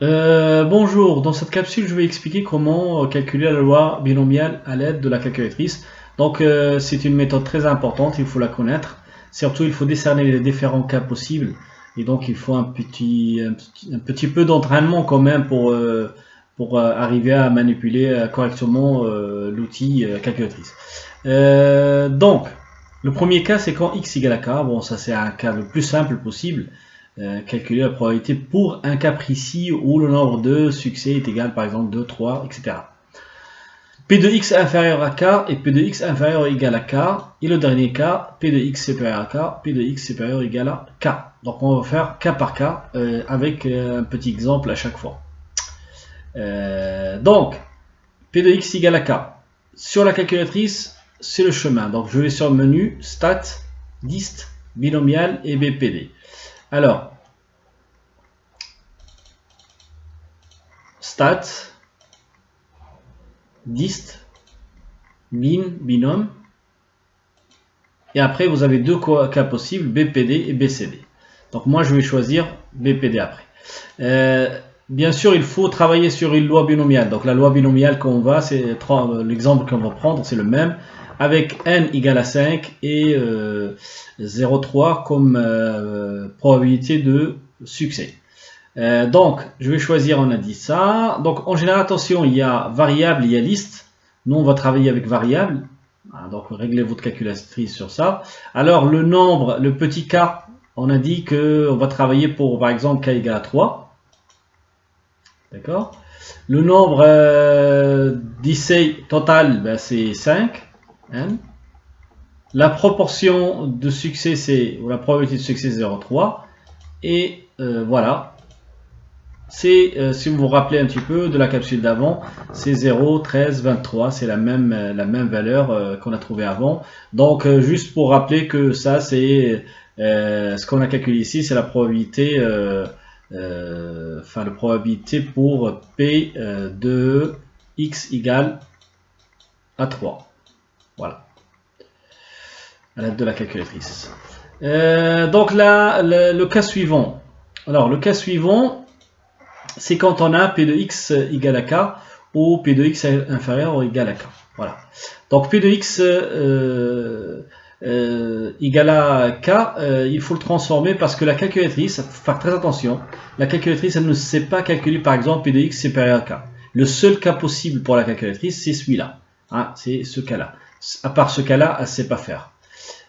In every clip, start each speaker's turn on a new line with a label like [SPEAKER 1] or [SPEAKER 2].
[SPEAKER 1] Bonjour, dans cette capsule je vais expliquer comment calculer la loi binomiale à l'aide de la calculatrice. Donc c'est une méthode très importante, il faut la connaître. Surtout il faut décerner les différents cas possibles. Et donc il faut un petit peu d'entraînement quand même pour arriver à manipuler correctement l'outil calculatrice. Donc le premier cas c'est quand x égale à k. Bon, ça c'est un cas le plus simple possible. Calculer la probabilité pour un cas précis où le nombre de succès est égal par exemple 2, 3, etc. P de x inférieur à k et P de x inférieur ou égal à k. Et le dernier cas, P de x supérieur à k, P de x supérieur ou égal à k. Donc on va faire cas par cas avec un petit exemple à chaque fois. Donc, P de x égale à k. Sur la calculatrice, c'est le chemin. Donc je vais sur le menu, stat, dist, binomial et BPD. Alors, stat, dist, binôme, et après vous avez deux cas possibles, BPD et BCD. Donc moi je vais choisir BPD après. Bien sûr, il faut travailler sur une loi binomiale. Donc la loi binomiale qu'on va, c'est l'exemple qu'on va prendre, c'est le même, avec n égale à 5 et 0,3 comme probabilité de succès. Donc, je vais choisir, on a dit ça. Donc, en général, attention, il y a variable, il y a liste. Nous, on va travailler avec variable. Donc, réglez votre calculatrice sur ça. Alors, le nombre, le petit k, on a dit qu'on va travailler pour, par exemple, k égale à 3. D'accord. Le nombre d'essais total, ben, c'est 5. Hein. La proportion de succès, c'est, ou la probabilité de succès, c'est 0,3. Et voilà. C'est, si vous vous rappelez un petit peu de la capsule d'avant, c'est 0, 13, 23. C'est la même valeur qu'on a trouvé avant. Donc, juste pour rappeler que ça, c'est ce qu'on a calculé ici, c'est la probabilité, la probabilité pour P de x égale à 3. Voilà, à l'aide de la calculatrice. Donc là, le cas suivant. Alors, le cas suivant, c'est quand on a P de x égale à k ou P de x inférieur ou égal à k. Voilà. Donc, P de x égale à k, il faut le transformer parce que la calculatrice, faut faire très attention, la calculatrice, elle ne sait pas calculer par exemple P de x supérieur à k. Le seul cas possible pour la calculatrice, c'est celui-là. Hein, c'est ce cas-là. À part ce cas-là, elle ne sait pas faire.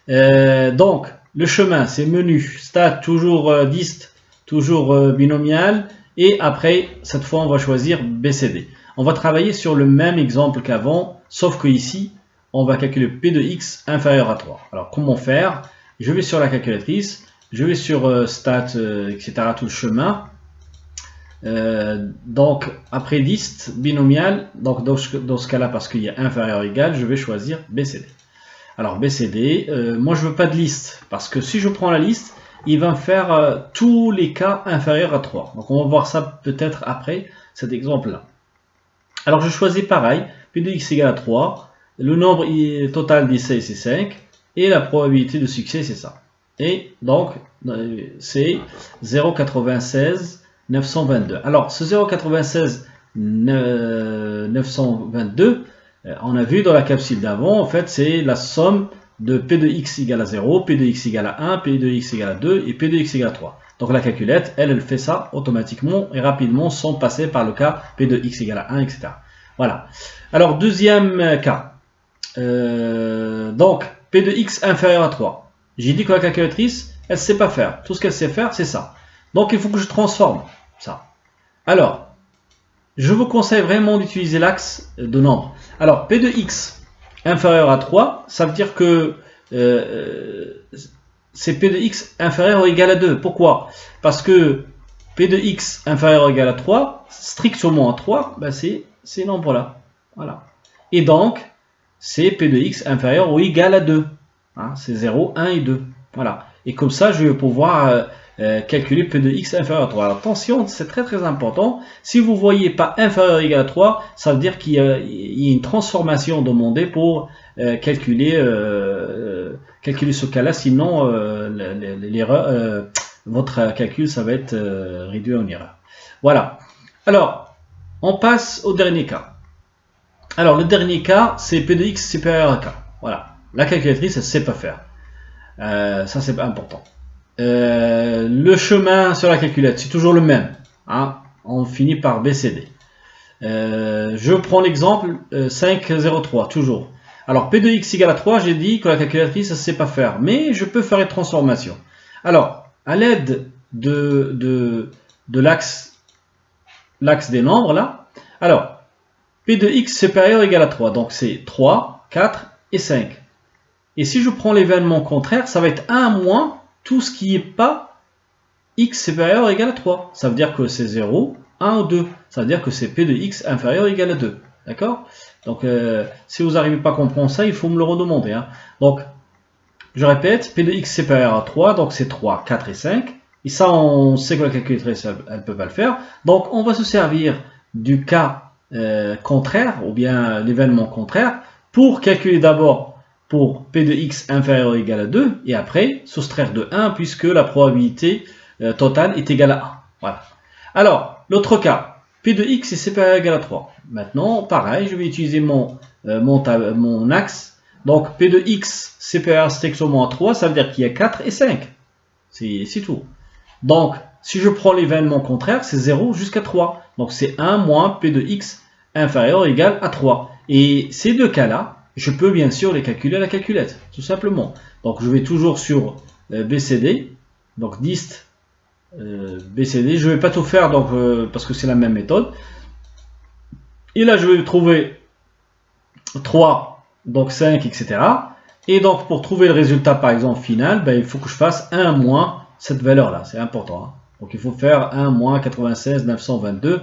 [SPEAKER 1] Donc, le chemin, c'est menu, stat, toujours dist, toujours binomial. Et après, cette fois, on va choisir BCD. On va travailler sur le même exemple qu'avant, sauf que ici, on va calculer P de x inférieur à 3. Alors, comment faire? Je vais sur la calculatrice, je vais sur stat, etc., tout le chemin. Donc, après dist, binomial, donc dans ce cas-là, parce qu'il y a inférieur ou égal, je vais choisir BCD. Alors, BCD, moi je veux pas de liste, parce que si je prends la liste, il va me faire tous les cas inférieurs à 3. Donc, on va voir ça peut-être après cet exemple-là. Alors, je choisis pareil, P de x égale à 3, le nombre total d'essais c'est 5, et la probabilité de succès c'est ça. Et donc, c'est 0,96 922. Alors, ce 0,96 922, on a vu dans la capsule d'avant, en fait, c'est la somme de P de x égale à 0, P de x égale à 1, P de x égale à 2 et P de x égale à 3. Donc, la calculette, elle fait ça automatiquement et rapidement sans passer par le cas P de x égale à 1, etc. Voilà. Alors, deuxième cas. Donc, P de x inférieur à 3. J'ai dit que la calculatrice, elle ne sait pas faire. Tout ce qu'elle sait faire, c'est ça. Donc, il faut que je transforme ça. Alors, je vous conseille vraiment d'utiliser l'axe de nombre. Alors, P de x inférieur à 3, ça veut dire que c'est P de x inférieur ou égal à 2. Pourquoi? Parce que P de x inférieur ou égal à 3, strictement à 3, ben c'est ces nombres-là. Voilà. Et donc, c'est P de x inférieur ou égal à 2. Hein, c'est 0, 1 et 2. Voilà. Et comme ça, je vais pouvoir calculer P de x inférieur à 3. Alors, attention, c'est très très important. Si vous ne voyez pas inférieur ou égal à 3, ça veut dire qu'il y a une transformation demandée pour calculer ce cas-là. Sinon, votre calcul, ça va être réduit en erreur. Voilà. Alors, on passe au dernier cas. Alors, le dernier cas, c'est P de X supérieur à K. Voilà. La calculatrice, elle ne sait pas faire. Ça, c'est important. Le chemin sur la calculette, c'est toujours le même. Hein. On finit par BCD. Je prends l'exemple 5,03, toujours. Alors, P de X égale à 3, j'ai dit que la calculatrice ne sait pas faire. Mais je peux faire une transformation. Alors, à l'aide de l'axe des nombres, là. Alors, P de X supérieur égale à 3. Donc, c'est 3, 4 et 5. Et si je prends l'événement contraire, ça va être 1 moins tout ce qui n'est pas X supérieur égale à 3. Ça veut dire que c'est 0, 1 ou 2. Ça veut dire que c'est P de X inférieur égale à 2. D'accord? Donc, si vous n'arrivez pas à comprendre ça, il faut me le redemander. Hein. Donc, je répète, P de X supérieur à 3, donc c'est 3, 4 et 5. Et ça, on sait que la calculatrice, elle ne peut pas le faire. Donc, on va se servir du cas contraire, ou bien l'événement contraire, pour calculer d'abord pour P de X inférieur ou égal à 2, et après soustraire de 1, puisque la probabilité totale est égale à 1. Voilà. Alors, l'autre cas, P de X est supérieur ou égal à 3. Maintenant, pareil, je vais utiliser mon axe. Donc, P de X supérieur strictement à 3, ça veut dire qu'il y a 4 et 5. C'est tout. Donc, si je prends l'événement contraire, c'est 0 jusqu'à 3. Donc, c'est 1 moins P de X inférieur ou égal à 3. Et ces deux cas-là, je peux bien sûr les calculer à la calculette, tout simplement. Donc, je vais toujours sur BCD. Donc, dist BCD. Je ne vais pas tout faire donc, parce que c'est la même méthode. Et là, je vais trouver 3, donc 5, etc. Et donc, pour trouver le résultat, par exemple, final, ben, il faut que je fasse 1 moins cette valeur-là. C'est important. Hein. Donc, il faut faire 1 moins 96 922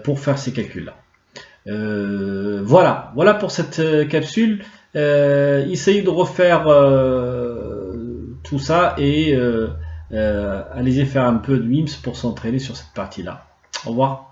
[SPEAKER 1] pour faire ces calculs-là. Voilà pour cette capsule. Essayez de refaire tout ça et allez-y faire un peu de WIMS pour s'entraîner sur cette partie-là. Au revoir.